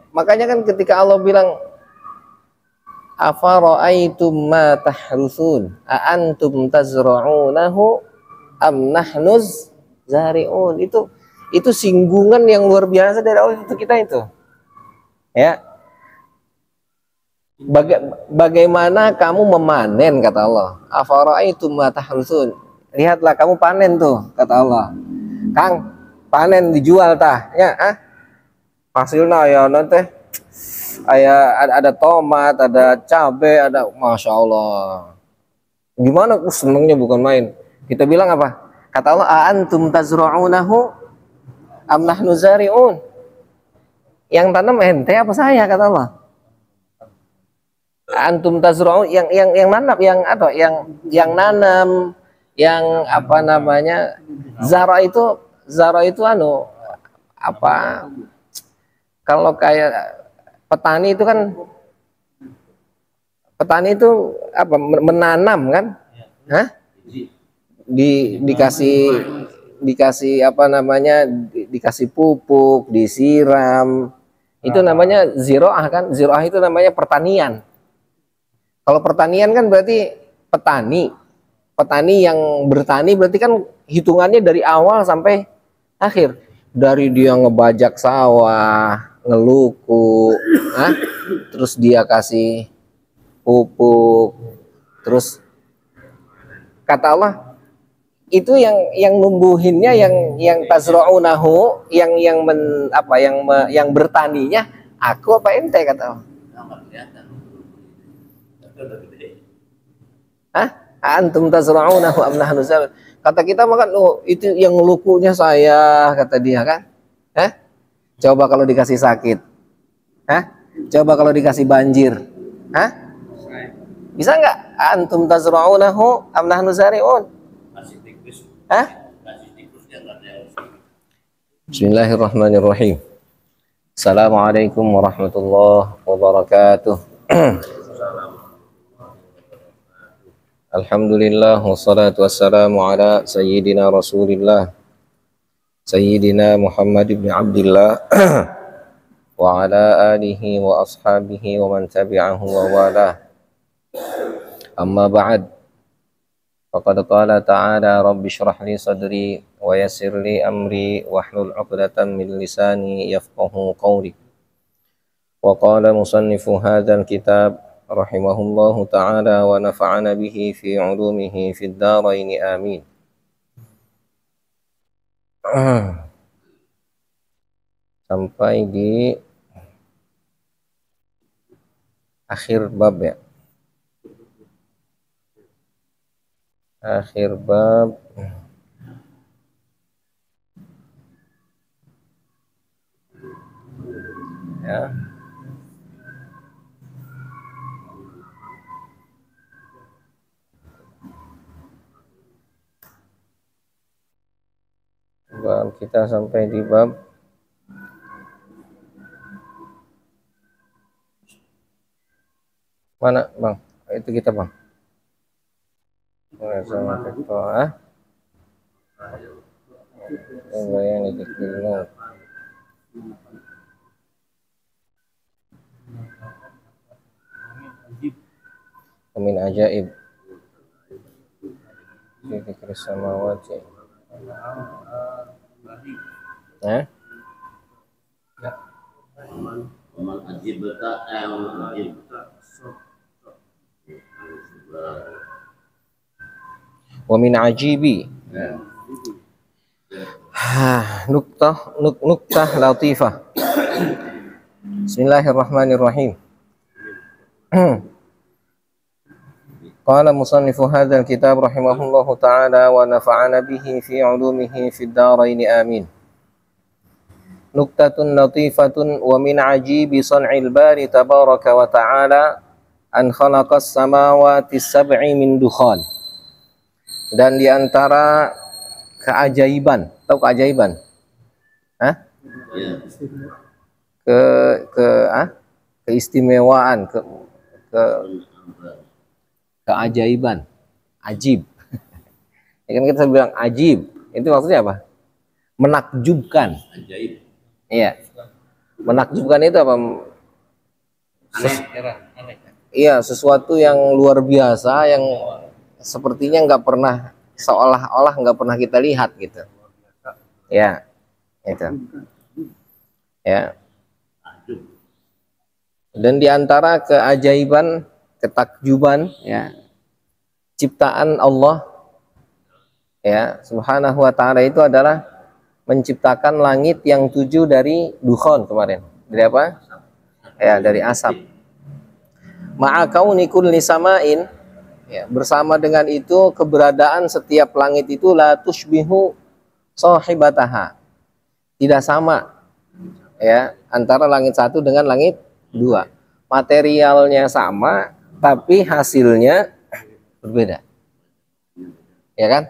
Makanya kan ketika Allah bilang afara'aitum ma tahrusun a antum tazra'unahu am nahnuz zari'un, itu singgungan yang luar biasa dari Allah untuk kita itu. Ya. Bagaimana kamu memanen, kata Allah. Afara'aitum ma tahrusun. Lihatlah kamu panen tuh, kata Allah. Kang, panen dijual tah. Ya, hasilnya ya nanti ada tomat, ada cabai, ada, masya Allah. Gimana? Senengnya bukan main. Kita bilang apa? Kata Allah, antum tazra'unahu am nahnu zari'un. Yang tanam ente apa saya, kata Allah. Antum tazra'un, yang nanam, yang nanam, yang apa namanya, zara itu apa, kalau kayak petani itu kan, petani itu apa, menanam kan, dikasih apa namanya, dikasih pupuk, disiram, itu namanya ziroah kan. Ziroah itu namanya pertanian. Kalau pertanian kan berarti petani yang bertani, berarti kan hitungannya dari awal sampai akhir, dari dia ngebajak sawah, ngeluku, terus dia kasih pupuk, terus kata Allah itu yang numbuhinnya, yang tazra'unahu, yang bertaninya aku apa ente, kata Allah. Antum tazra'unahu am nahnu zari'un. Kata kita makan, itu yang ngelukunya saya, kata dia kan. Coba kalau dikasih sakit, coba kalau dikasih banjir, bisa nggak? Antum tazra'unahu am nahnu zari'un. Bismillahirrahmanirrahim. Assalamualaikum warahmatullahi wabarakatuh. Alhamdulillah wassalatu wassalamu ala sayyidina Rasulillah Sayyidina Muhammad ibn Abdullah wa ala alihi wa ashabihi wa man tabi'ahu wa wala. Amma ba'd. Faqad qala ta'ala rabbi shrah li sadri wa yassir li amri wahlul 'uqdatam min lisani yafqahu qawli. Wa qala musannifu hadzal kitab rahimahullahu ta'ala wa nafa'ana bihi fi 'ulumihi fid dharain amin. Sampai di akhir bab ya. Akhir bab ya. Bab kita sampai di bab mana, Bang? Itu kita, Bang. Sama tektoah. Yang dikira. Min ajaib. Dikira sama wajib. Ya. Wa min ajibi. Nuktah latifah. Bismillahirrahmanirrahim. Qala musannifu hadzal kitab rahimahullahu ta'ala wa nafa'ana bihi fi 'ulumihi fid dharain amin. Nuktatun latifatun wa min ajibi san'il bari tabaraka wa ta'ala an khalaqas samawati sab'i min dukhan. Dan diantara keajaiban, tahu keajaiban? Keistimewaan, keajaiban, ajib. Ya kan kita bilang ajib, itu maksudnya apa? Menakjubkan. Ajaib. Iya. Menakjubkan itu apa? Aneh, heran, aneh. Iya, sesuatu yang luar biasa yang sepertinya nggak pernah, seolah-olah nggak pernah kita lihat gitu. Ya, itu. Ya. Dan diantara keajaiban, ketakjuban, ya, ciptaan Allah, ya, Subhanahu wa Ta'ala itu adalah menciptakan langit yang 7 dari dukhon kemarin. Dari apa? Ya, dari asap. Ma'a kauni kulli sama'in, ya, bersama dengan itu keberadaan setiap langit itu la tushbihu sahibataha, tidak sama, ya, antara langit satu dengan langit dua. Materialnya sama tapi hasilnya berbeda, ya kan?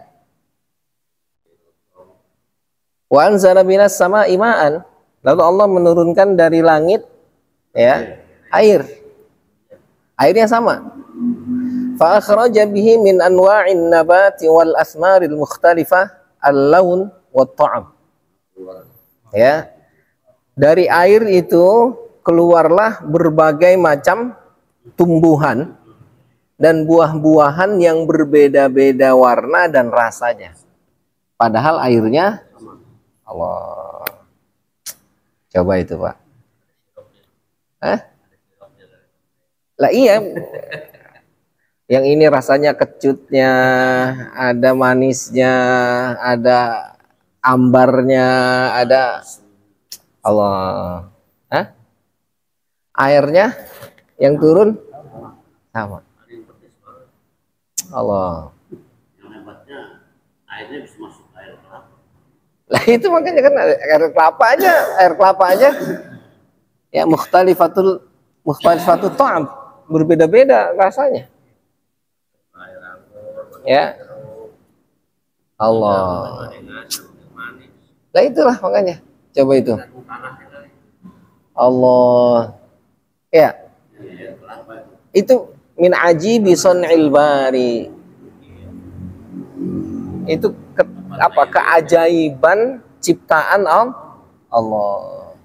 Wa anzala minas sama'i ma'an, lalu Allah menurunkan dari langit, ya, air. Airnya sama. Fa akhraja bihi min anwa'in nabati wal asmaril mukhtalifah al-laun wat ta'am. Ya. Dari air itu keluarlah berbagai macam tumbuhan dan buah-buahan yang berbeda-beda warna dan rasanya. Padahal airnya Allah. Coba itu, Pak. Hah? Lah iya. Yang ini rasanya kecutnya, ada manisnya, ada ambarnya, ada Allah. Hah? Airnya yang turun sama. Allah. Yang hebatnya airnya bisa masuk air kelapa. Lah itu makanya kan air kelapa aja ya mukhtalifatul ta'am, berbeda-beda rasanya. Ya. Allah. Lah itulah makanya. Coba itu. Allah. Ya. Itu min ajibi sun'il bari. Itu keajaiban ciptaan Allah.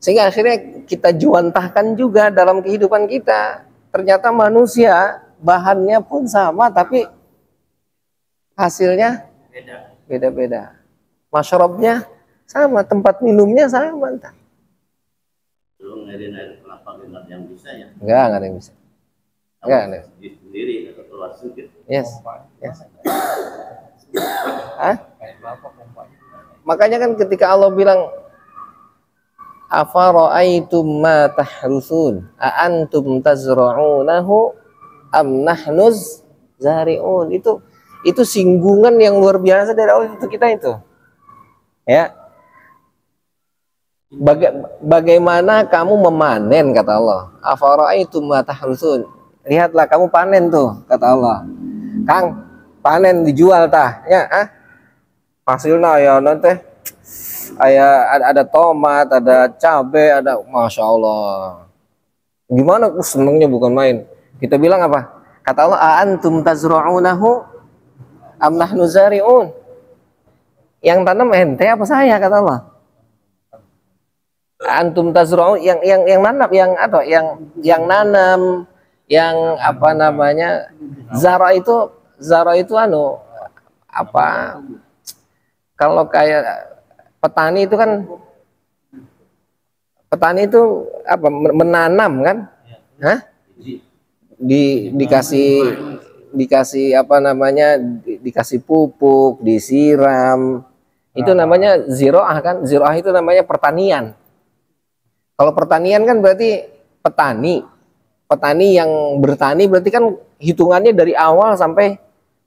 Sehingga akhirnya kita juantahkan juga dalam kehidupan kita. Ternyata manusia bahannya pun sama tapi hasilnya beda-beda. Masyrabnya sama, tempat minumnya sama. Entah. Belum ngadain air kelapa nggak yang bisa ya? Enggak ada yang bisa. Enggak ada. Sendiri atau keluar sedikit. Yes. Hah? Makanya kan ketika Allah bilang afara'aitum ma tahrusun a antum tazra'unahu am nahnuz zari'un, itu singgungan yang luar biasa dari Allah untuk kita itu. Ya. Bagaimana kamu memanen, kata Allah. Afara'aitum ma tahrusun. Lihatlah kamu panen tuh, kata Allah. Kang, panen dijual tah, ya, hasilnya ya nanti ada tomat, ada cabai, ada, masya Allah. Gimana? Senengnya bukan main. Kita bilang apa? Kata Allah, antum tazra'unahu am nahnu zari'un. Yang tanam ente apa saya, kata Allah. Antum tazra'un, yang nanam, yang nanam, yang apa namanya, zara itu kalau kayak petani itu kan, petani itu apa, menanam kan, hah? Dikasih apa namanya, dikasih pupuk, disiram, itu namanya ziroah kan. Ziroah itu namanya pertanian. Kalau pertanian kan berarti petani yang bertani berarti kan hitungannya dari awal sampai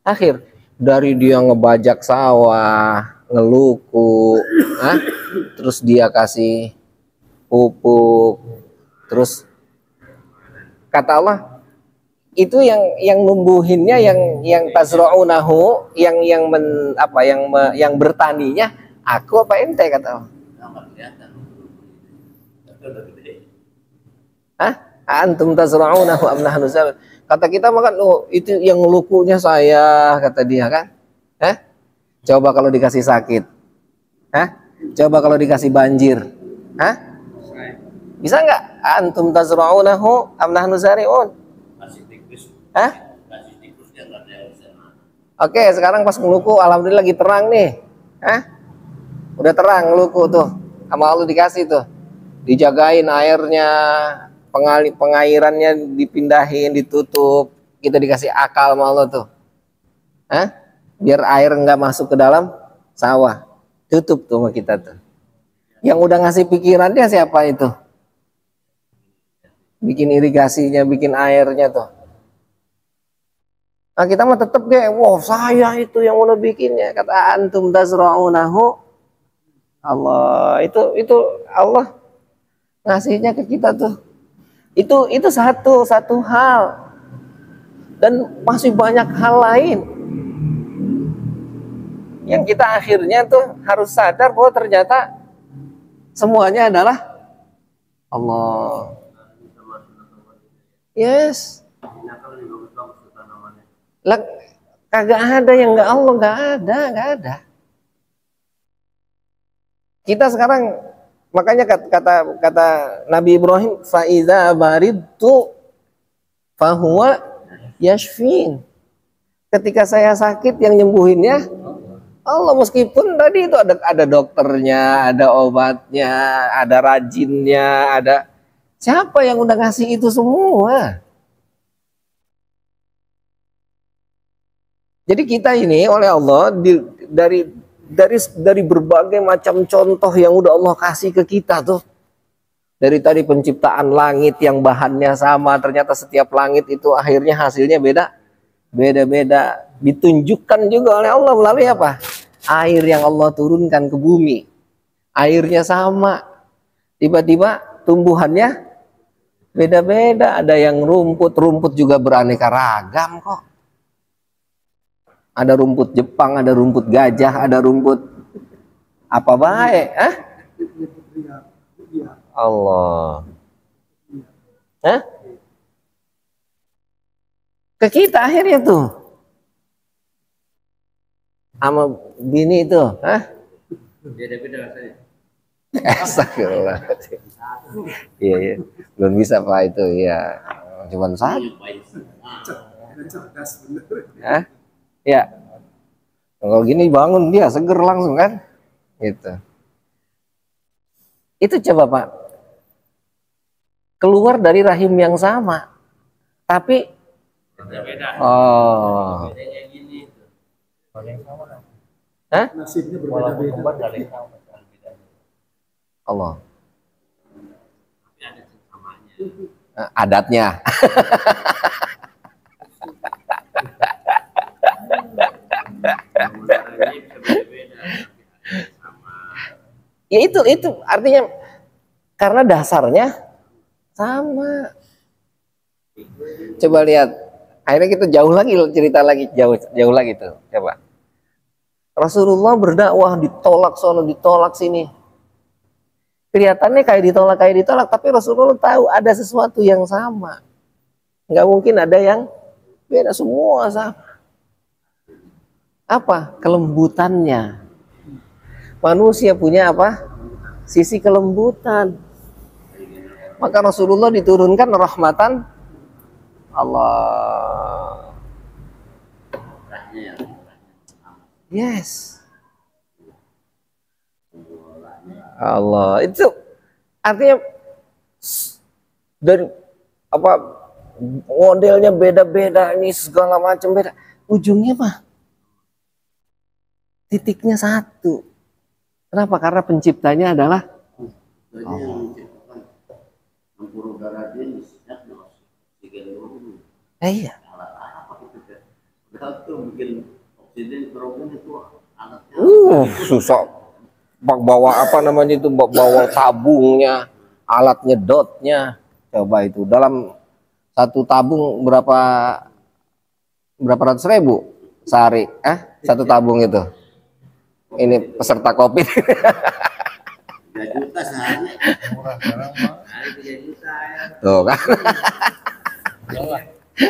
akhir, dari dia ngebajak sawah, ngeluku, terus dia kasih pupuk, terus kata Allah itu yang numbuhinnya, yang tazra'unahu, yang bertaninya aku apa ente, kata Allah. Antum tazra'unahu am nahnu zari'un. Kata kita makan, itu yang ngelukunya saya, kata dia kan. Coba kalau dikasih sakit. Coba kalau dikasih banjir. Bisa nggak? Antum tazra'unahu am nahnu zari'un? Masih tikus. Hah? Masih tikus yang nggak ada yang bisa nanam. Oke, sekarang pas ngeluku alhamdulillah lagi terang nih. Hah? Udah terang ngeluku tuh. Sama Allah dikasih tuh. Dijagain airnya, pengairannya dipindahin, ditutup. Kita dikasih akal sama Allah tuh. Hah? Biar air nggak masuk ke dalam sawah. Tutup tuh sama kita tuh. Yang udah ngasih pikirannya siapa itu? Bikin irigasinya, bikin airnya tuh. Nah kita mah tetep kayak, wow saya itu yang udah bikinnya. Kata antum tazra'unahu. Allah, itu Allah ngasihnya ke kita tuh. Itu satu hal. Dan masih banyak hal lain. Yang kita akhirnya tuh harus sadar bahwa ternyata semuanya adalah Allah. Yes. Lah, kagak ada yang nggak Allah, nggak ada. Kita sekarang makanya kata Nabi Ibrahim, faiza baridtu fahuwa yashfin. Ketika saya sakit yang nyembuhinnya Allah, meskipun tadi itu ada dokternya, ada obatnya, ada rajinnya, ada siapa yang udah ngasih itu semua. Jadi kita ini oleh Allah dari berbagai macam contoh yang udah Allah kasih ke kita tuh. Dari tadi penciptaan langit yang bahannya sama, ternyata setiap langit itu akhirnya hasilnya beda-beda. Ditunjukkan juga oleh Allah melalui apa? Air yang Allah turunkan ke bumi. Airnya sama. Tiba-tiba tumbuhannya beda-beda. Ada yang rumput juga beraneka ragam kok. Ada rumput Jepang, ada rumput gajah, ada rumput apa baik? Allah. Hah? Ke kita akhirnya tuh. Sama bini itu, Beda-beda rasanya. Astagfirullah. Iya. Belum bisa Pak itu, ya. Cuman satu. Hah? Ya. Kalau gini bangun dia seger langsung kan? Gitu. Itu coba Pak. Keluar dari rahim yang sama. Tapi Beda-beda. oh. Bedanya gini. Hah? Nasibnya berbeda-beda. Allah. Tapi ada kesamanya. Adatnya. Caranya bisa beda-beda. Sama. Ya itu artinya karena dasarnya sama. Coba lihat. Akhirnya kita jauh lagi cerita lagi jauh lagi tuh. Coba. Rasulullah berdakwah ditolak sono, ditolak sini. Kelihatannya kayak ditolak, tapi Rasulullah tahu ada sesuatu yang sama. Nggak mungkin ada yang beda, semua sama. Apa? Kelembutannya. Manusia punya apa? Sisi kelembutan. Maka Rasulullah diturunkan rahmatan Allah. Yes. Allah. Itu artinya dari apa modelnya beda-beda, ini segala macam beda. Ujungnya mah titiknya satu. Kenapa? Karena penciptanya adalah Jadi yang menciptakan campur udara jenis, oksigen dulu. iya. Alat apa itu kan? Udah tuh bikin oksigen berhubung itu alatnya. Susah. Bawa apa namanya itu, bawa tabungnya, alat nyedotnya. Coba itu dalam satu tabung berapa ratus ribu sehari? Satu tabung itu. Ini peserta COVID. 3 juta sehari. Murah sekarang mah. Hari 3 juta ya. Tuh kan.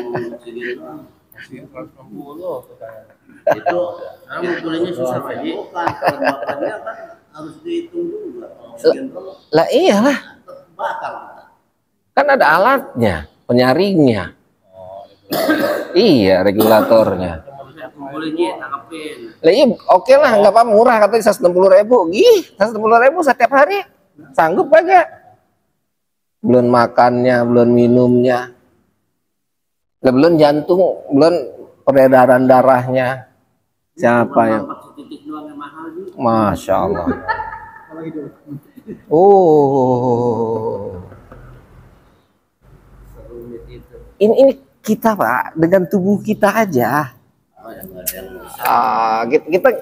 Oksigen doang. Masih 160 katanya. Itu sekarang ngukurinnya susah Pak Ji. Bukan, kalau bakarnya kan harus dihitung juga. Oksigen doang. Lah iyalah. bakar. Kan ada alatnya, penyaringnya. Iya, regulatornya. Bolehnya tangkapin. Lah iya, oke lah, nggak apa murah katanya 160.000. 160.000 setiap hari. Sanggup aja. Belum makannya, belum minumnya. Lah, belum jantung, belum peredaran darahnya. Siapa yang? Masya Allah. Oh. Ini kita Pak, dengan tubuh kita aja. Kita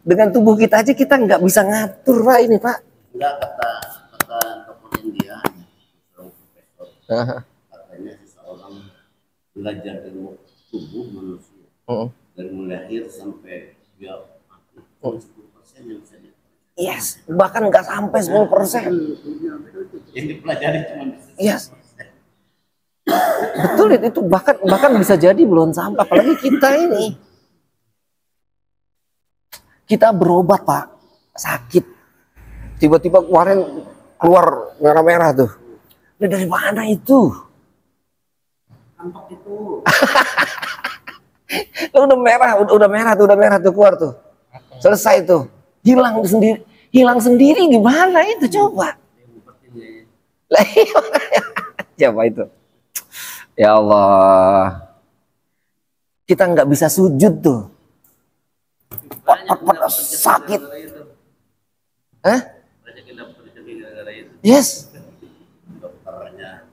dengan tubuh kita aja kita nggak bisa ngatur Pak ini Pak. Enggak, kata tokoh India, katanya seseorang belajar ilmu tubuh manusia dari mulai lahir sampai dia mati 10% yang bisa dia. Yes, bahkan nggak sampai 10%. Yang dipelajari cuma bisa 10%. Yes. Betul itu bahkan bisa jadi belum sampai, apalagi kita ini. Kita berobat Pak, sakit. Tiba-tiba kemarin keluar merah-merah tuh. Ini dari mana itu? Tampak itu. Udah merah tuh keluar tuh. Selesai tuh. Hilang sendiri gimana itu coba? Lah coba itu. Ya Allah. Kita nggak bisa sujud tuh. Sakit. Hah? Yes. Dokternya,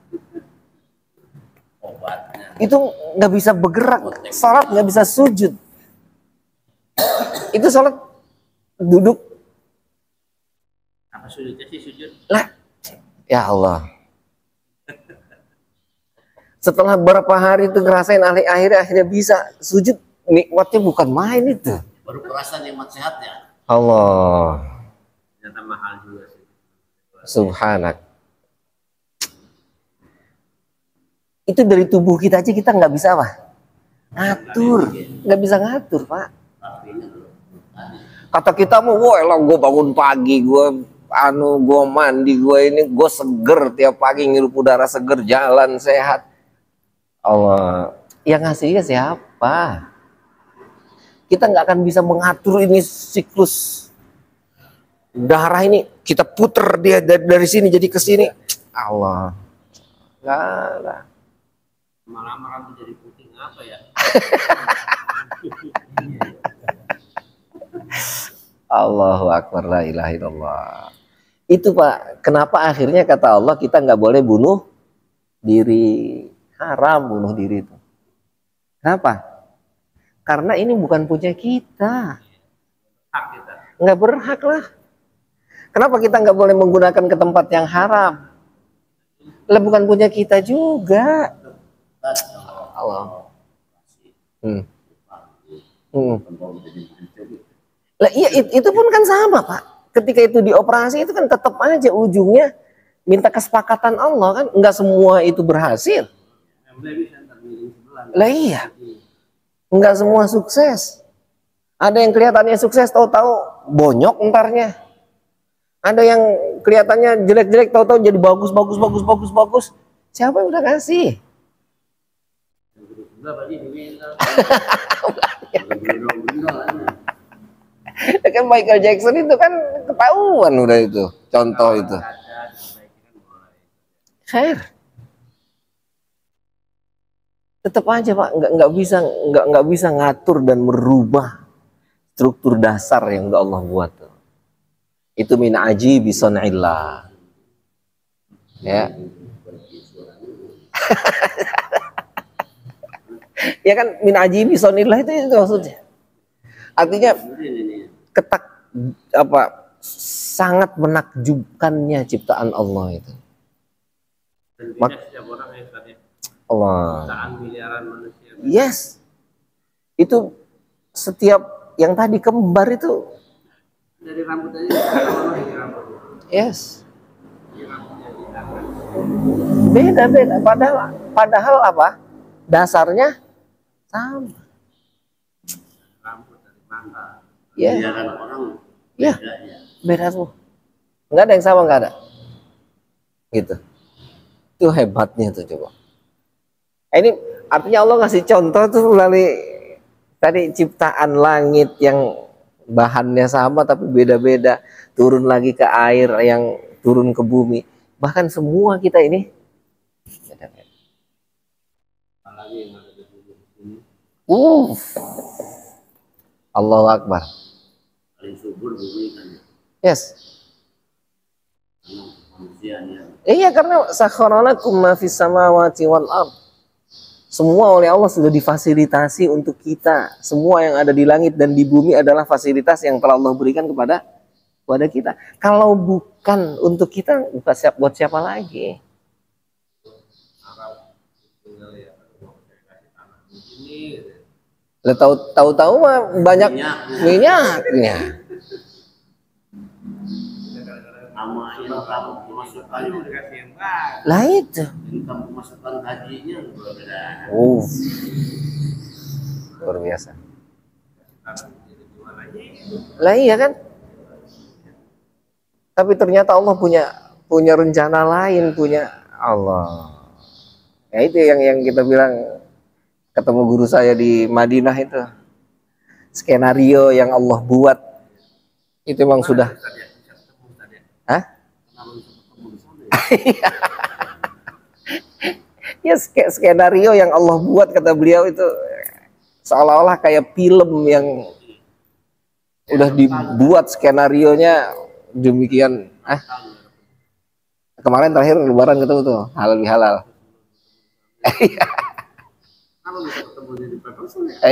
obatnya. Itu nggak bisa bergerak, salat nggak bisa sujud. Itu salat duduk. Apa sujudnya sih sujud? Lah, ya Allah. Setelah berapa hari itu ngerasain akhirnya bisa sujud, nikmatnya bukan main itu. Baru perasaan nikmat sehatnya. Allah. Ternyata mahal juga sih. Subhanak. Itu dari tubuh kita aja kita nggak bisa apa? Ngatur, nggak bisa ngatur Pak. Kata kita mau, wah lah gue bangun pagi, gue mandi, gue seger tiap pagi ngirup udara seger, jalan sehat. Allah, yang ngasihnya siapa? Kita nggak akan bisa mengatur ini siklus darah ini, kita puter dia dari sini jadi ke sini. Allah, nggak. Lama-lama rambut jadi putih apa ya? Allahu Akbar, la ilaha illallah. Itu Pak, kenapa akhirnya kata Allah kita nggak boleh bunuh diri, haram bunuh diri itu. Kenapa? Karena ini bukan punya kita. Hak kita. Nggak berhak lah. Kenapa kita nggak boleh menggunakan ke tempat yang haram? Lah bukan punya kita juga. Allah. Lah iya itu pun kan sama Pak. Ketika itu dioperasi itu kan tetap aja ujungnya minta kesepakatan Allah kan, nggak semua itu berhasil. Lah iya. Nggak semua sukses. Ada yang kelihatannya sukses tahu-tahu bonyok entarnya. Ada yang kelihatannya jelek-jelek tahu-tahu jadi bagus. Siapa yang udah ngasih? Kan Michael Jackson itu kan ketahuan udah itu contoh itu. Khair. Tetap aja Pak nggak bisa ngatur dan merubah struktur dasar yang udah Allah buat. Itu min ajibi sun'illah. Ya. Ya kan min ajibi sun'illah itu maksudnya. Artinya sangat menakjubkannya ciptaan Allah itu. Allah. Yes. Itu setiap yang tadi kembar itu dari rambut aja. Yes. Beda. Padahal apa? Dasarnya sama. Rambut dari mata. Ya. Orang ya. Beda semua. Enggak ada yang sama, enggak ada. Gitu. Itu hebatnya tuh coba. Ini artinya Allah ngasih contoh tuh melalui tadi ciptaan langit yang bahannya sama tapi beda-beda, turun lagi ke air yang turun ke bumi, bahkan semua kita ini beda-beda. Apalagi yang ada di sini Allahu Akbar. paling subur bumi kan. Yes. Manusianya. Iya, karena sakharalakum ma fis samawati wal ard. Semua oleh Allah sudah difasilitasi untuk kita. Semua yang ada di langit dan di bumi adalah fasilitas yang telah Allah berikan kepada kita. Kalau bukan untuk kita, buat siapa lagi? Tahu-tahu mah banyak minyaknya. Sama income pemasukannya dikasih yang baru. Lah itu. income pemasukan hajinya berbeda. Luar biasa. Lah iya kan? Tapi ternyata Allah punya rencana lain, punya Allah. Ya itu yang kita bilang ketemu guru saya di Madinah itu. Skenario yang Allah buat itu memang sudah. Hah? Ya skenario yang Allah buat kata beliau itu seolah-olah kayak film yang udah dibuat skenarionya demikian. Kemarin terakhir lebaran ketemu tuh halal bihalal.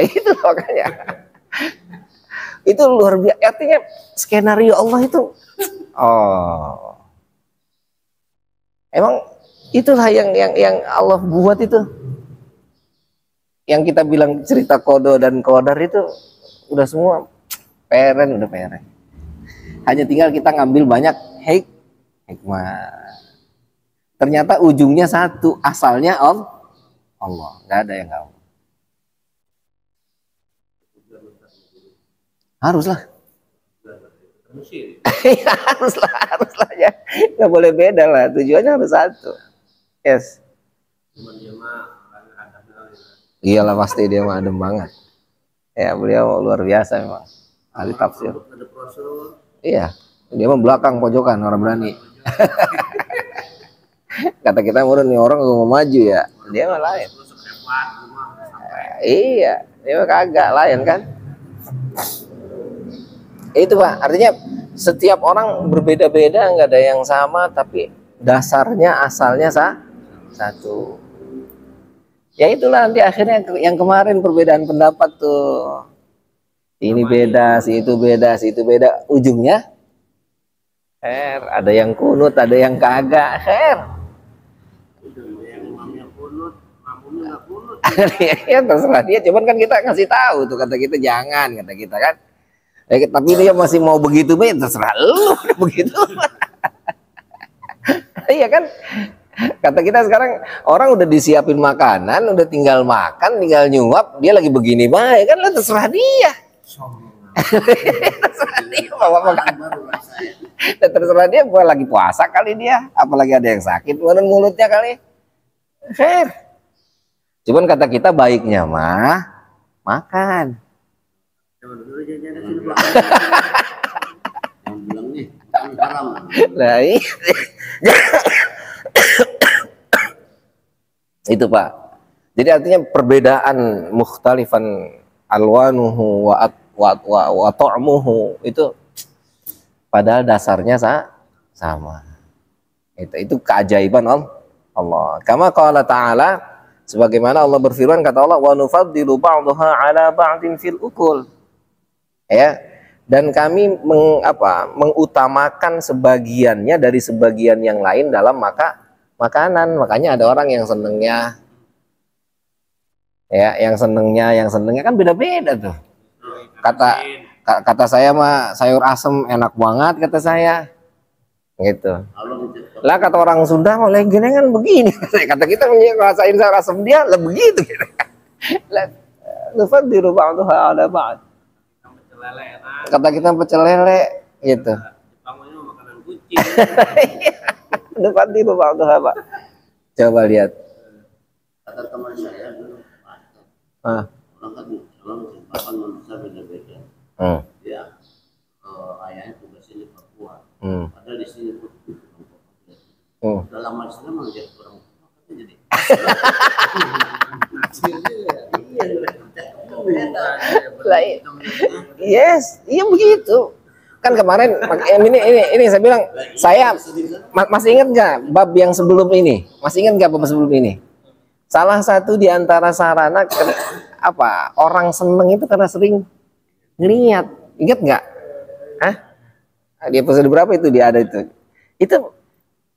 Itu makanya. Itu luar biasa. Artinya skenario Allah itu emang itulah yang Allah buat itu. Yang kita bilang cerita kodo dan kodar itu udah semua udah peren. Hanya tinggal kita ngambil banyak hikmah. Ternyata ujungnya satu, asalnya Allah, nggak ada yang nggak. Haruslah. haruslah ya, nggak boleh beda lah, tujuannya harus satu. Yes. Iyalah pasti dia mah adem banget. Ya beliau luar biasa memang ahli tafsir. Iya, dia mah belakang pojokan orang berani. Kata kita murun nih orang mau maju ya, dia mah lain. Iya, dia mah kagak lain kan. Itu Pak, artinya setiap orang berbeda-beda, nggak ada yang sama, tapi dasarnya asalnya satu. Ya itulah nanti akhirnya yang kemarin perbedaan pendapat tuh. Ini beda, si itu beda, si itu beda. Ujungnya ada yang kunut, ada yang kagak. Ya terserah dia, cuman kan kita ngasih tahu tuh, kata kita jangan, kata kita kan. Tapi dia masih mau begitu, terserah lu begitu. Iya kan? Kata kita sekarang orang udah disiapin makanan, udah tinggal makan, tinggal nyuap, dia lagi begini baik kan, lah terserah dia. Terserah dia bawa makan. Terserah dia, gua lagi puasa kali dia, apalagi ada yang sakit mulutnya kali. Cuman kata kita baiknya mah makan. Nah, itu Pak. Jadi artinya perbedaan mukhtalifan alwanuhu wa ta'muhu itu padahal dasarnya sama. Itu keajaiban Allah. Kama qala ta'ala, sebagaimana Allah berfirman, kata Allah, wa nufaddilu ba'daha 'ala ba'din fil ukul. Ya, dan kami mengutamakan sebagiannya dari sebagian yang lain dalam makanan. Makanya ada orang yang senengnya yang senengnya kan beda-beda tuh. Kata saya mah sayur asem enak banget kata saya. Gitu. Lah kata orang Sunda mau gini kan begini. Kata kita ngerasain sayur asem dia lah begitu gitu. Lah nufaddilu ba'daha 'ala ba'd. Kata kita pecel lele gitu. Makanan kucing. Depan di bapak tuh apa? Coba lihat. Kata teman saya dulu, Ah. orang kan orang kesempatan manusia beda-beda. Dia ayahnya tugasnya di Papua. Padahal di sini pun udah lama di sana malah jadi orang Papua jadi. Yes, iya begitu. Kan kemarin ini saya bilang, saya masih ingat nggak bab yang sebelum ini? Masih ingat nggak bab sebelum ini? Salah satu di antara sarana apa orang seneng itu karena sering ngeliat. Ingat nggak? Hah? Di episode berapa itu dia ada itu? Itu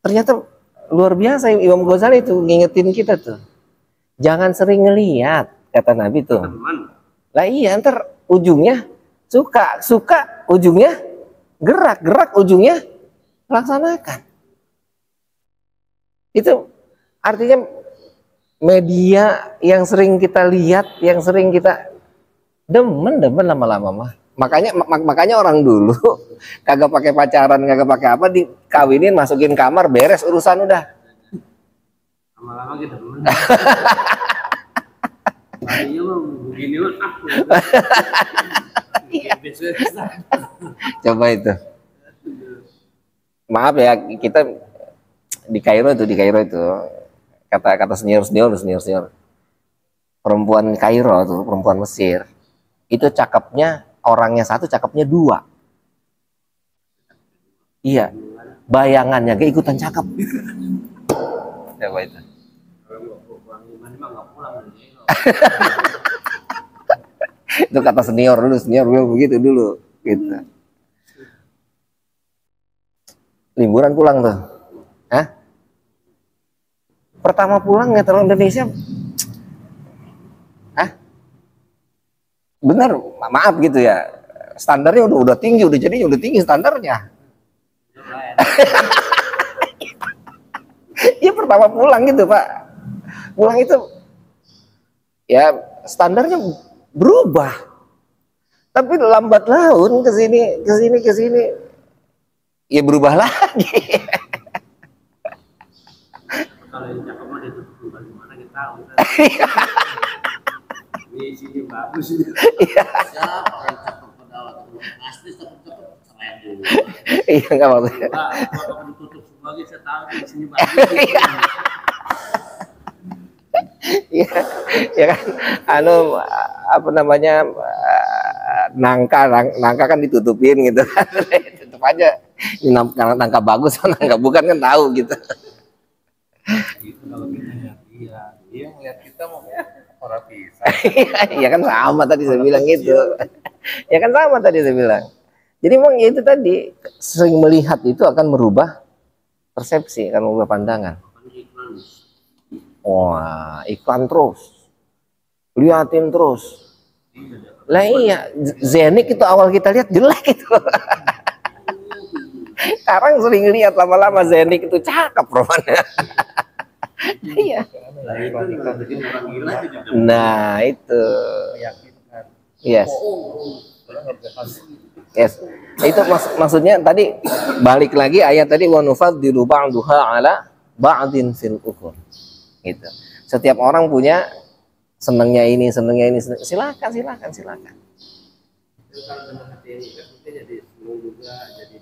ternyata luar biasa. Imam Ghazali itu ngingetin kita tuh. Jangan sering ngeliat, kata Nabi tuh. Lah iya, ntar ujungnya suka ujungnya gerak ujungnya laksanakan. Itu artinya media yang sering kita lihat, yang sering kita demen lama-lama mah. Makanya orang dulu kagak pakai pacaran, kagak pakai apa, dikawinin, masukin kamar, beres urusan udah. Lama-lama gitu. Iya mah begini mah aku. Coba itu. Maaf ya, kita di Kairo itu kata senior perempuan Kairo tuh, perempuan Mesir itu cakepnya, orangnya satu cakepnya dua. Iya, bayangannya gak ikutan cakep. Coba itu. Itu kata senior dulu begitu dulu gitu. Liburan pulang tuh. Hah? Pertama pulang nggak terlalu Indonesia. Hah? Bener, maaf gitu ya. Standarnya udah tinggi, udah tinggi standarnya. Iya pertama pulang gitu Pak. Pulang itu ya standarnya berubah. Tapi lambat laun ke sini ya berubah lagi. Kalau yang cakep mah ditutup gimana kita tahu. Ini sini bagus ini. Siapa yang cakep pada waktu asli cakep saya dulu. Iya enggak maksudnya. Kalau ditutup sebagai saya tahu di sini bagus. Iya, ya kan, apa namanya, nangka kan ditutupin gitu kan, tutup aja, ini nangka bagus, nangka bukan kan tahu gitu. Itu kalau kita lihat dia ngeliat kita mau orang pisah. Iya kan sama tadi saya bilang gitu, ya kan sama tadi saya bilang. Jadi memang ya itu tadi, sering melihat itu akan merubah persepsi, akan merubah pandangan. Wah, iklan terus, liatin terus. Lah iya, Zenik itu awal kita lihat jelek itu. Sekarang sering lihat lama-lama Zenik itu cakep romannya. Iya. Nah itu. Yes. Yes. Itu maksudnya tadi balik lagi ayat tadi wa nufaddilu ba'daha ala ba'din fil ukhur. Gitu. Setiap orang punya senangnya ini, silakan.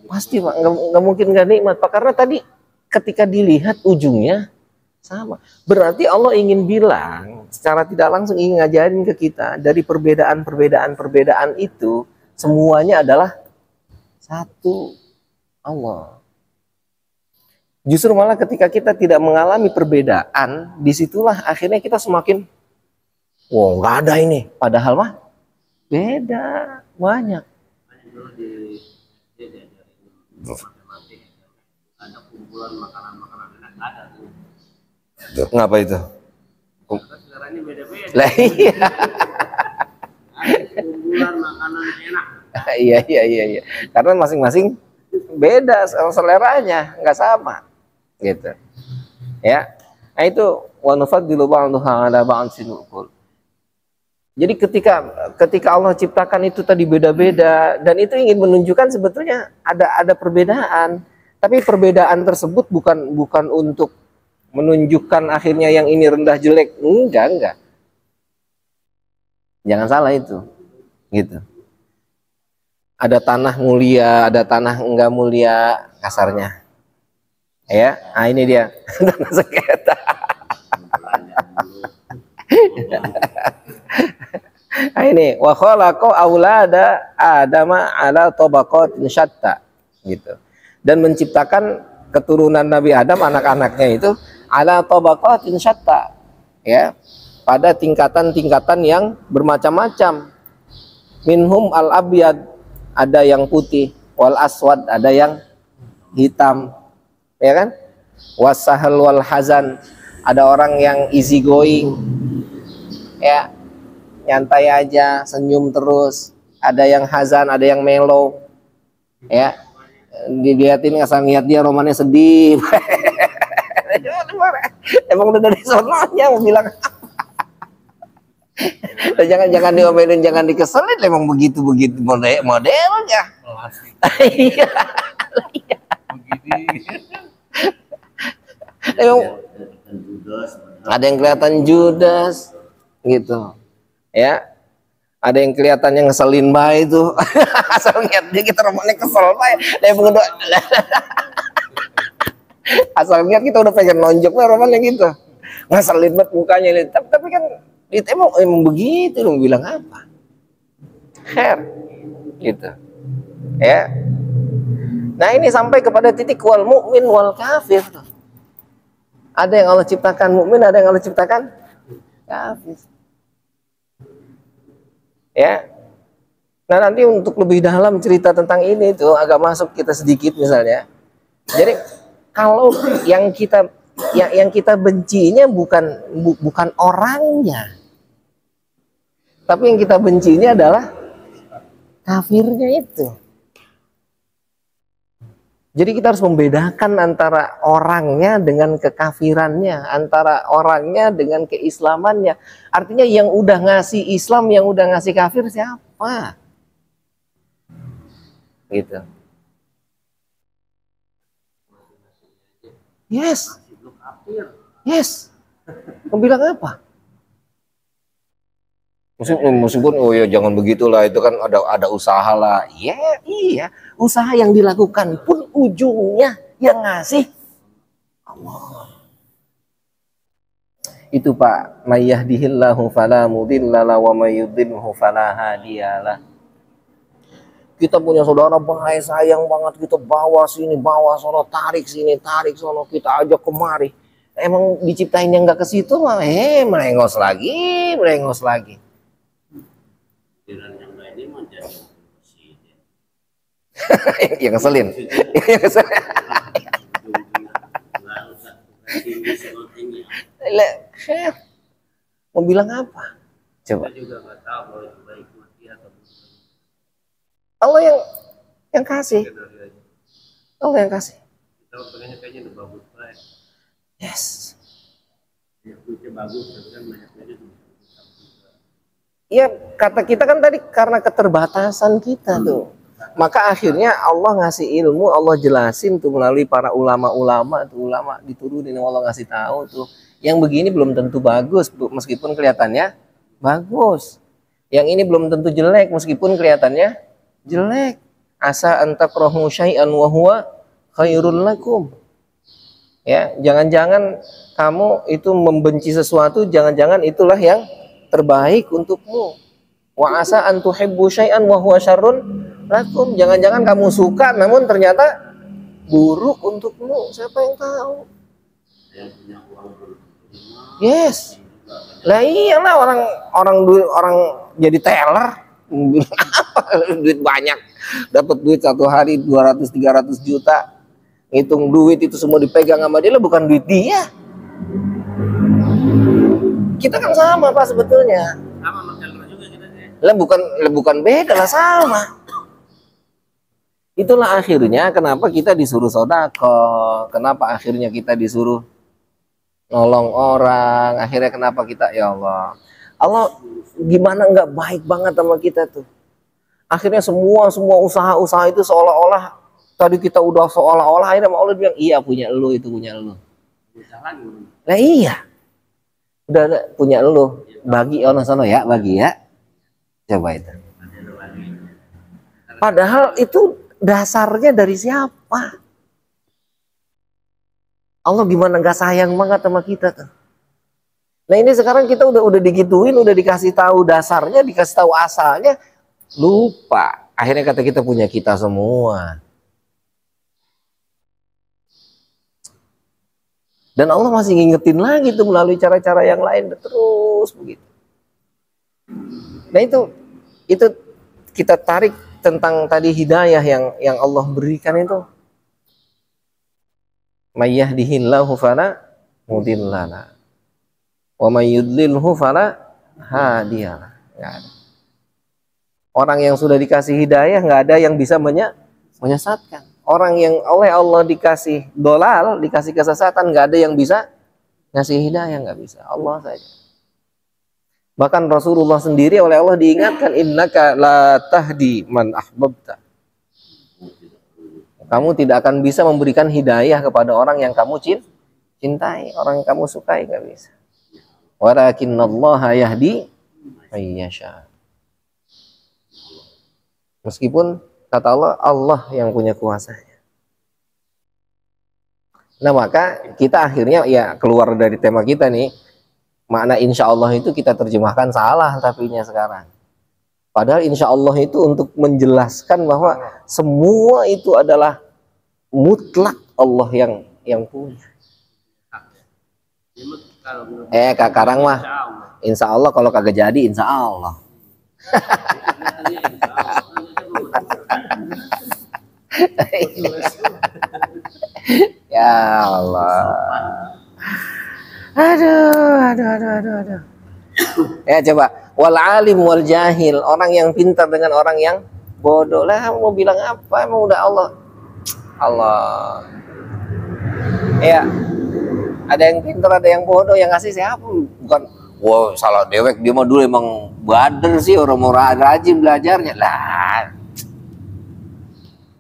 Pasti Pak, nggak mungkin nggak nikmat Pak, karena tadi ketika dilihat ujungnya sama. Berarti Allah ingin bilang secara tidak langsung, ingin ngajarin ke kita dari perbedaan itu semuanya adalah satu Allah. Justru malah ketika kita tidak mengalami perbedaan, disitulah akhirnya kita semakin, wow nggak ada ini. Padahal mah beda banyak. Ada kumpulan makanan enak ada tuh. Ngapa itu? Sekarang ini beda-beda. Lah iya. Ada kumpulan makanan enak. Iya. Karena masing-masing beda seleranya, nggak sama. Gitu ya. Nah itu wa nufaddilu ba'daha 'ala ba'd fil ukhur. Jadi ketika Allah ciptakan itu tadi beda-beda, dan itu ingin menunjukkan sebetulnya ada perbedaan, tapi perbedaan tersebut bukan untuk menunjukkan akhirnya yang ini rendah jelek. Enggak. Jangan salah itu. Gitu. Ada tanah mulia, ada tanah enggak mulia, kasarnya. Ya, nah ini dia. Tanah sengketa. Nah ini wa khalaqa aulada adama ala tabaqatin syatta gitu. Dan menciptakan keturunan Nabi Adam, anak-anaknya itu ala tabaqatin syatta, ya, pada tingkatan-tingkatan yang bermacam-macam. Minhum al-abyad, ada yang putih, wal aswad, ada yang hitam, ya kan? Wasahal wal hazan, ada orang yang easy going, ya, nyantai aja, senyum terus. Ada yang hazan, ada yang mellow, ya. Dilihatin asal niat dia romannya sedih. Emang udah dari sononya mau bilang apa? Jangan diomelin, jangan dikeselin, emang begitu modelnya. Iya. Emang ada yang kelihatan judes gitu, ya. Ada yang kelihatannya ngeselin bae itu. Asal lihat dia kita romannya kesel bae. Asal lihat kita udah pengen nonjok romannya gitu. Ngeselin banget mukanya. Tapi kan itu emang begitu, lu bilang apa? Khair gitu. Ya. Nah, ini sampai kepada titik wal mukmin wal kafir. Ada yang Allah ciptakan mukmin, ada yang Allah ciptakan kafir. Ya. Nah, nanti untuk lebih dalam cerita tentang ini itu agak masuk kita sedikit misalnya. Jadi kalau yang kita bencinya bukan orangnya, tapi yang kita bencinya adalah kafirnya itu. Jadi kita harus membedakan antara orangnya dengan kekafirannya, antara orangnya dengan keislamannya. Artinya yang udah ngasih Islam, yang udah ngasih kafir siapa? Gitu. Yes. Yes. Mau bilang apa? Meskipun oh ya jangan begitulah, itu kan ada usaha lah. Iya, usaha yang dilakukan pun ujungnya yang ngasih Allah. Itu Pak, may yahdihillahu fala mudhillalah wa may yudhlilhu fala hadiyalah. Kita punya saudara baik, sayang banget, kita bawa sini, bawa sono, tarik sini, tarik sono, kita ajak kemari. Emang diciptain yang nggak ke situ mah melengos lagi. Yang lain ini menjadi presiden. Yang ngeselin. Mau bilang apa? Coba. Kita juga nggak tahu kalau itu baik mati atau bukan. Allah yang kasih. Allah yang kasih. Kita pengennya kayaknya udah bagus banget. Yes. Ya, kulitnya bagus, tapi kan banyaknya itu. Ya, kata kita kan tadi karena keterbatasan kita tuh. Maka akhirnya Allah ngasih ilmu, Allah jelasin tuh melalui para ulama-ulama tuh, ulama diturunin, Allah ngasih tahu tuh. Yang begini belum tentu bagus, meskipun kelihatannya bagus. Yang ini belum tentu jelek, meskipun kelihatannya jelek. Asa antakrahu syai'an wa huwa khairul lakum. Ya, jangan-jangan kamu itu membenci sesuatu, jangan-jangan itulah yang terbaik untukmu. Wa asa an tuhibbu syai'an wa huwa syarrun lakum. Jangan-jangan kamu suka namun ternyata buruk untukmu. Siapa yang tahu? Yang punya uang berlima. Yes. Lah iyalah orang jadi teller. Duit banyak. Dapat duit satu hari 200-300 juta. Ngitung duit itu semua dipegang sama dia, lah bukan duit dia. Kita kan sama Pak sebetulnya. Sama makan juga kita deh. Lah bukan beda lah, sama. Itulah akhirnya kenapa kita disuruh sedekah, kenapa akhirnya kita disuruh nolong orang, akhirnya kenapa kita ya Allah gimana nggak baik banget sama kita tuh. Akhirnya semua usaha-usaha itu seolah-olah tadi kita udah seolah-olah akhirnya Allah bilang iya punya lu, itu punya lu. Nah iya. Udah punya lu, bagi ono sono ya, bagi ya. Coba itu. Padahal itu dasarnya dari siapa? Allah gimana nggak sayang banget sama kita tuh. Nah ini sekarang kita udah digituin, udah dikasih tahu dasarnya, dikasih tahu asalnya, lupa. Akhirnya kata kita punya kita semua. Dan Allah masih ngingetin lagi tuh melalui cara-cara yang lain terus begitu. Nah itu kita tarik tentang tadi hidayah yang Allah berikan itu. May yahdihillahu fala mudhillalah wa may yudlilhu fala hadiyalah. Orang yang sudah dikasih hidayah nggak ada yang bisa menyesatkan. Orang yang oleh Allah dikasih dolal, dikasih kesesatan, nggak ada yang bisa ngasih hidayah, nggak bisa. Allah saja. Bahkan Rasulullah sendiri oleh Allah diingatkan, innaka la tahdi man ahbabta. Kamu tidak akan bisa memberikan hidayah kepada orang yang kamu cintai, orang yang kamu sukai, nggak bisa. Walakinnallaha yahdi may yasha. Meskipun kata Allah, Allah yang punya kuasanya. Nah maka kita akhirnya ya keluar dari tema kita nih. Makna insya Allah itu kita terjemahkan salah tapinya sekarang. Padahal insya Allah itu untuk menjelaskan bahwa semua itu adalah mutlak Allah yang punya. Sekarang mah insya Allah, kalau kagak jadi insya Allah. Ya Allah. Aduh. Ya coba, wal alim wal jahil, orang yang pintar dengan orang yang bodoh. Lah mau bilang apa? Emang udah Allah. Ya. Ada yang pintar, ada yang bodoh, yang ngasih siapa? Bukan wah salah dewek, dia mah dulu emang bader sih, orang mau rajin belajarnya. Lah.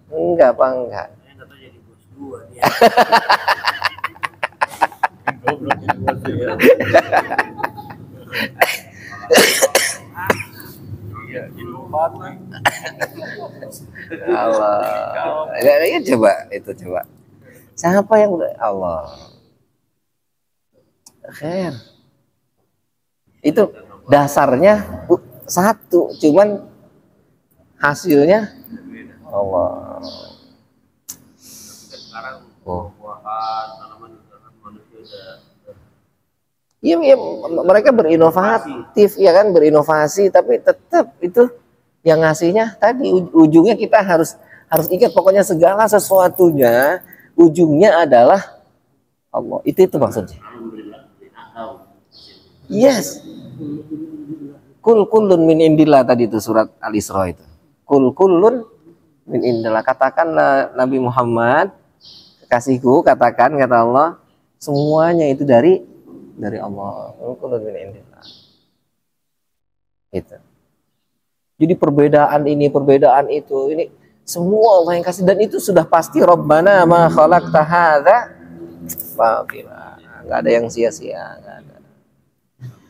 Enggak. Allah. Ya, coba. Siapa yang udah Allah? Khair. Itu dasarnya satu, cuman hasilnya Allah. Sekarang buah-buahan, tanaman manusia udah. Iya, mereka berinovatif, ya kan, berinovasi, tapi tetap itu yang ngasihnya tadi ujungnya kita harus ingat, pokoknya segala sesuatunya ujungnya adalah Allah. Itu maksudnya. Yes. Kullun min indillah tadi itu surat Al-Isra itu. Kullun min indillah. Katakanlah Nabi Muhammad, kekasihku, katakan kata Allah, semuanya itu dari Allah. Kullun min indillah. Itu. Jadi perbedaan ini, perbedaan itu, ini semua Allah yang kasih, dan itu sudah pasti Rabbana ma khalaqta hadza batila. Enggak ada yang sia-sia, enggak ada.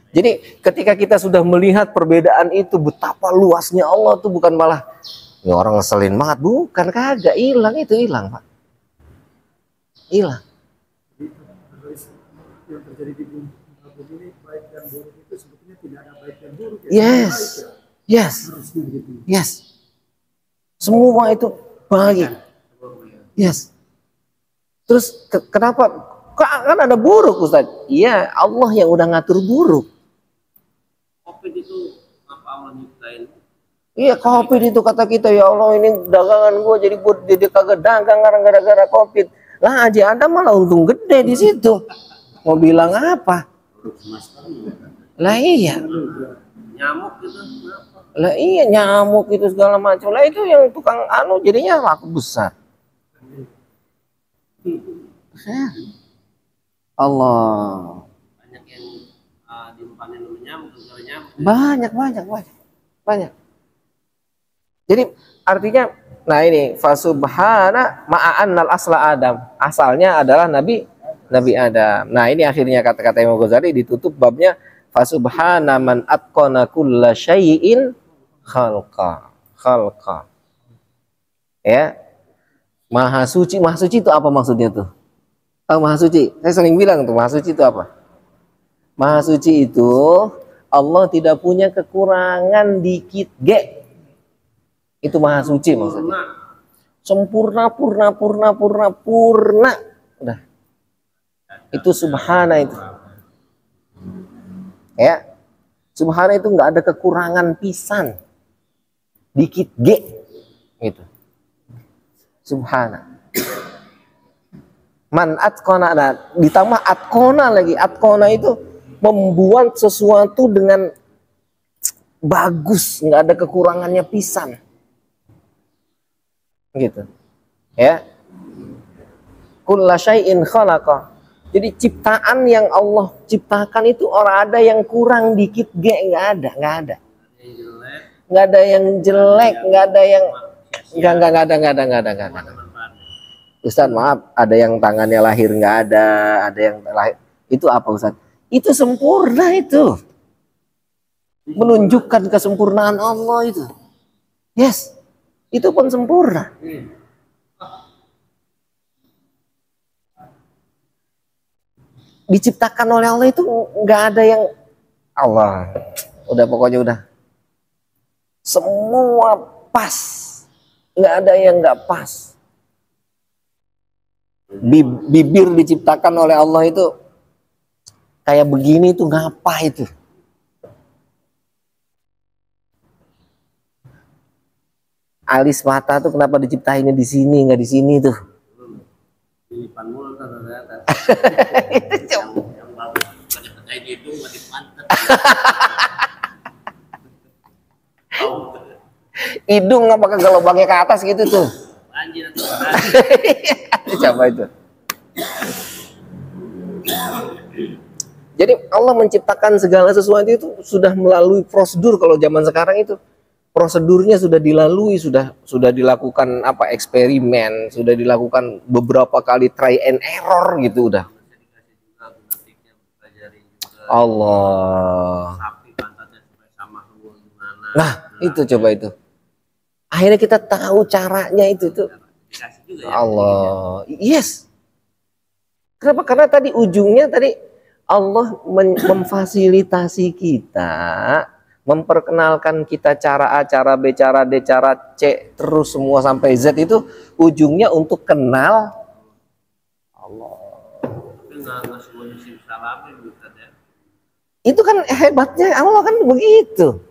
Jadi ketika kita sudah melihat perbedaan itu, betapa luasnya Allah tuh, bukan malah ya orang ngeselin banget, bukan, kagak, hilang Pak. Hilang. Yang terjadi di bumi ini, baik dan buruk itu sebetulnya tidak ada baik dan buruk. Yes. Semua itu baik. Yes. Terus kenapa? Kan ada buruk, Ustaz. Iya, Allah yang udah ngatur buruk. COVID itu apa Allah nyiptain? Iya, COVID itu kata kita, ya Allah ini dagangan gue jadi kagak dagang gara-gara COVID. Lah aja Anda malah untung gede di situ. Mau bilang apa? Lah iya. Nyamuk gitu. Lah iya, nyamuk itu segala macam. Lah itu yang tukang jadinya laku besar. Allah. Banyak yang diumpanin sama nyamuk, gara-gara nyamuk. Banyak. Jadi artinya, nah ini fasubhana ma'annal asla Adam. Asalnya adalah Nabi Nabi Adam. Nah, ini akhirnya kata-kata Imam Ghazali ditutup babnya fasubhana man atqana kulla syai'in khalqa. Khalqa. Ya. Maha suci itu apa maksudnya tuh? Oh, maha suci. Saya sering bilang tuh, maha suci itu apa? Maha suci itu Allah tidak punya kekurangan dikit ge. Itu maha suci maksudnya. Sempurna, purna. Udah. Itu subhana itu. Ya. Subhana itu nggak ada kekurangan pisan. Dikit ge. Gitu. Subhana. Man atqona, nah, ditambah atqona lagi. Atqona itu membuat sesuatu dengan bagus, nggak ada kekurangannya pisan. Gitu. Ya. Kulla syai'in khalaqa. Jadi ciptaan yang Allah ciptakan itu orang ada yang kurang dikit ge, nggak ada. Nggak ada yang jelek, nggak ada yang nggak ada. Ustaz, maaf, ada yang tangannya lahir nggak ada yang lahir. Itu apa Ustaz? Itu sempurna itu. Menunjukkan kesempurnaan Allah itu. Yes. Itu pun sempurna. Diciptakan oleh Allah itu nggak ada yang Allah. Udah pokoknya udah. Semua pas. Nggak ada yang nggak pas. Bibir diciptakan oleh Allah itu kayak begini itu ngapa itu? Alis mata tuh kenapa diciptainnya di sini nggak di sini tuh? Ini panmul ternyata. Itu Yang bagus kayak gitu nggak dipantat. hidung apa ke lubangnya ke atas gitu tuh. Anjir tuh. Coba itu. Jadi Allah menciptakan segala sesuatu itu sudah melalui prosedur. Kalau zaman sekarang itu prosedurnya sudah dilalui, sudah dilakukan apa eksperimen, sudah dilakukan beberapa kali try and error gitu udah. Allah. Nah, itu coba itu. Akhirnya kita tahu caranya itu tuh. Allah. Yes. Kenapa? Karena tadi ujungnya tadi Allah memfasilitasi kita, memperkenalkan kita cara A, cara B, cara D, cara C, terus semua sampai Z itu ujungnya untuk kenal Allah. Itu kan hebatnya Allah kan begitu.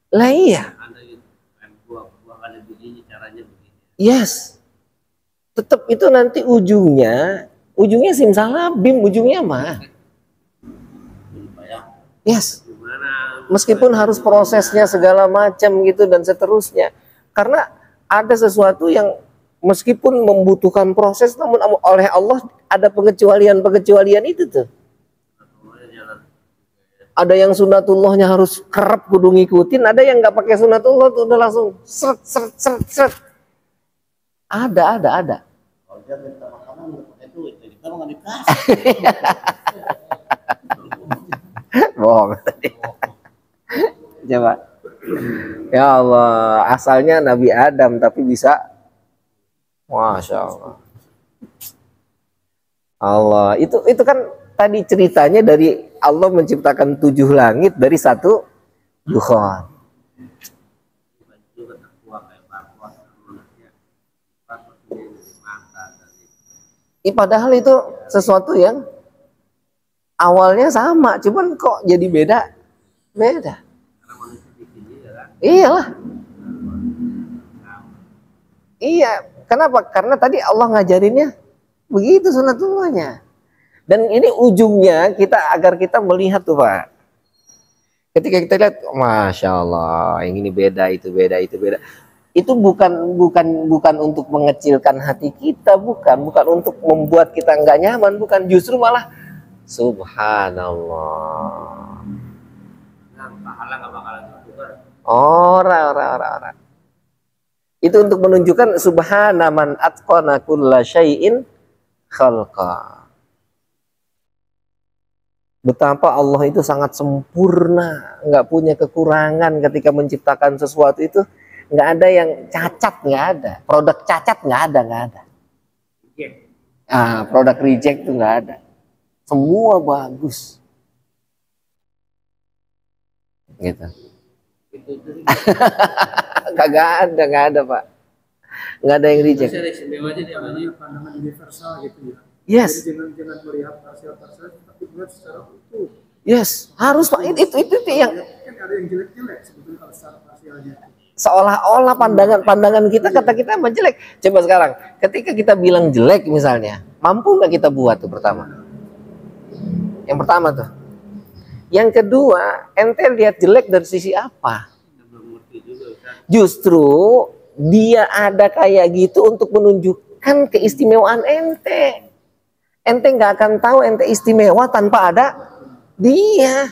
Lah iya. Yes. Tetap itu nanti ujungnya simsalabim, ujungnya mah. Yes. Meskipun harus prosesnya segala macam gitu dan seterusnya. Karena ada sesuatu yang meskipun membutuhkan proses namun oleh Allah ada pengecualian itu tuh. Ada yang sunatullahnya harus kerap kudu ngikutin, ada yang nggak pakai sunatullah tuh udah langsung seret. Ada. Kalau dia minta makanan pakai duit, kita nggak dikasih. Bohong. Coba. Ya Allah, asalnya Nabi Adam tapi bisa. Masya Allah. Allah, itu kan tadi ceritanya dari Allah menciptakan 7 langit dari satu dukhan. Padahal itu sesuatu yang awalnya sama, cuman kok jadi beda. Iyalah. Iya, kenapa? Karena tadi Allah ngajarinnya begitu sunatullahnya. Dan ini ujungnya agar kita melihat tuh Pak. Ketika kita lihat, Masya Allah, yang ini beda, itu beda. Itu bukan untuk mengecilkan hati kita, bukan untuk membuat kita nggak nyaman, bukan, justru malah Subhanallah. Ora. Itu untuk menunjukkan subhana man atqana kulla syai'in khalqa. Betapa Allah itu sangat sempurna, nggak punya kekurangan ketika menciptakan sesuatu itu, nggak ada yang cacat, nggak ada. Produk cacat nggak ada. Produk reject itu nggak ada. Semua bagus. Gitu. Nggak ada Pak. Nggak ada yang reject. Pandangan universal gitu ya. Yes. Jadi jangan melihat parsial-parsial, tapi melihat secara utuh. Yes, harus Pak. Itu yang Kan ada yang jelek-jelek sebetulnya kalau secara parsialnya. Seolah-olah pandangan kita kata kita emang jelek. Coba sekarang, ketika kita bilang jelek misalnya, mampu nggak kita buat tuh pertama? Yang pertama tuh. Yang kedua, ente lihat jelek dari sisi apa? Justru dia ada kayak gitu untuk menunjukkan keistimewaan ente. Ente nggak akan tahu ente istimewa tanpa ada dia.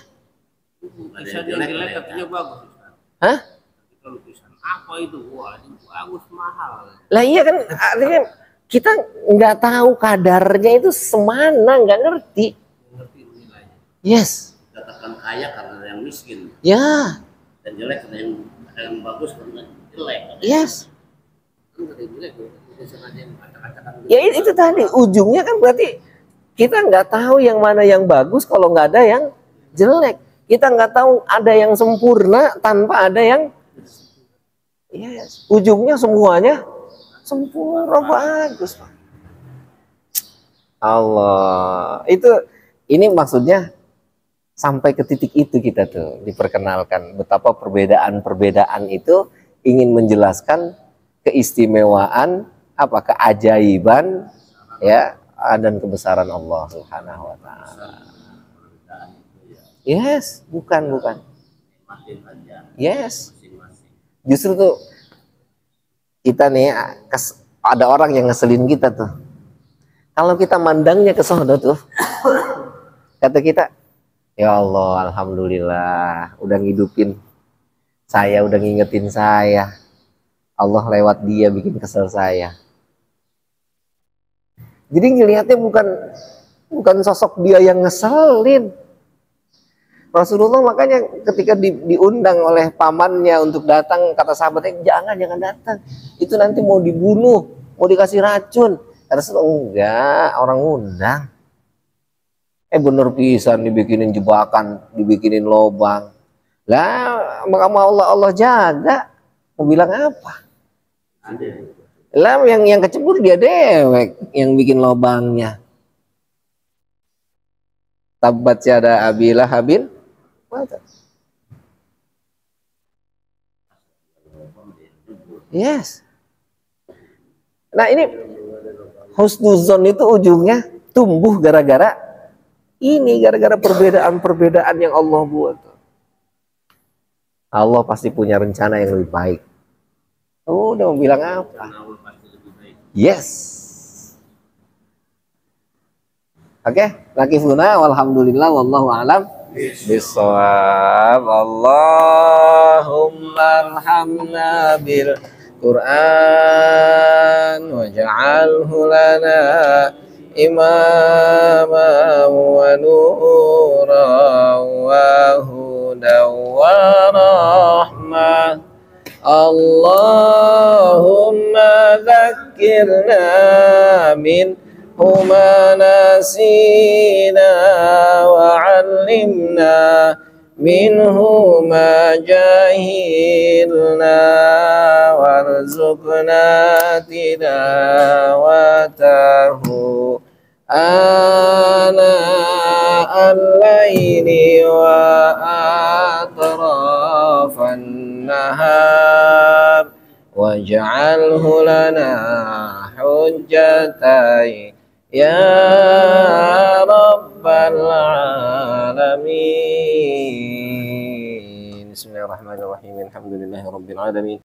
Lukisan yang jelek katanya bagus. Hah? Lukisan apa itu? Wah, ini bagus, mahal. Lah iya kan, artinya kita nggak tahu kadarnya itu semana, nggak ngerti. Ngerti nilainya. Yes. Katakan kaya karena ada yang miskin. Ya. Dan jelek karena yang bagus karena jelek. Yes. Kan ada yang jelek, lukisan aja yang acak-acakan. Ya itu tadi ujungnya kan berarti kita nggak tahu yang mana yang bagus kalau nggak ada yang jelek. Kita nggak tahu ada yang sempurna tanpa ada yang yes. Ujungnya semuanya sempurna bagus Pak. Allah. Ini maksudnya sampai ke titik itu kita tuh diperkenalkan betapa perbedaan-perbedaan itu ingin menjelaskan keistimewaan keajaiban ya dan kebesaran Allah Subhanahu wa taala. Yes, bukan. Yes. Justru tuh kita nih ada orang yang ngeselin kita tuh. Kalau kita mandangnya ke sono tuh kata kita, ya Allah, alhamdulillah udah ngidupin saya, udah ngingetin saya. Allah lewat dia bikin kesel saya. Jadi ngelihatnya bukan sosok dia yang ngeselin. Rasulullah makanya ketika diundang oleh pamannya untuk datang, kata sahabatnya, jangan datang. Itu nanti mau dibunuh, mau dikasih racun. Kata Rasulullah, enggak, orang undang. Bener pisan dibikinin jebakan, dibikinin lobang. Lah, maka Allah jaga. Mau bilang apa? Lah yang kecebur dia dewek yang bikin lobangnya. Tabbat yada Abi Lahabin. Yes. Nah ini husnuzon itu ujungnya tumbuh gara-gara perbedaan yang Allah buat. Allah pasti punya rencana yang lebih baik. Udah mau bilang apa? Yes. Oke, nakifuna walhamdulillah wallahu a'lam bissawab. Allahumma arhamna bil Qur'an waj'alhu lana imama wa nuran wa hudan wa rahmah. Allahumma dzakirna minhuma nasina wa 'allimna minhuma jahilna warzuqna tilawatahu ana al-laili wa atrafan nahar waj'alhu lana hujjatai ya rabbal alamin. Bismillahirrahmanirrahim. Alhamdulillahirabbil alamin.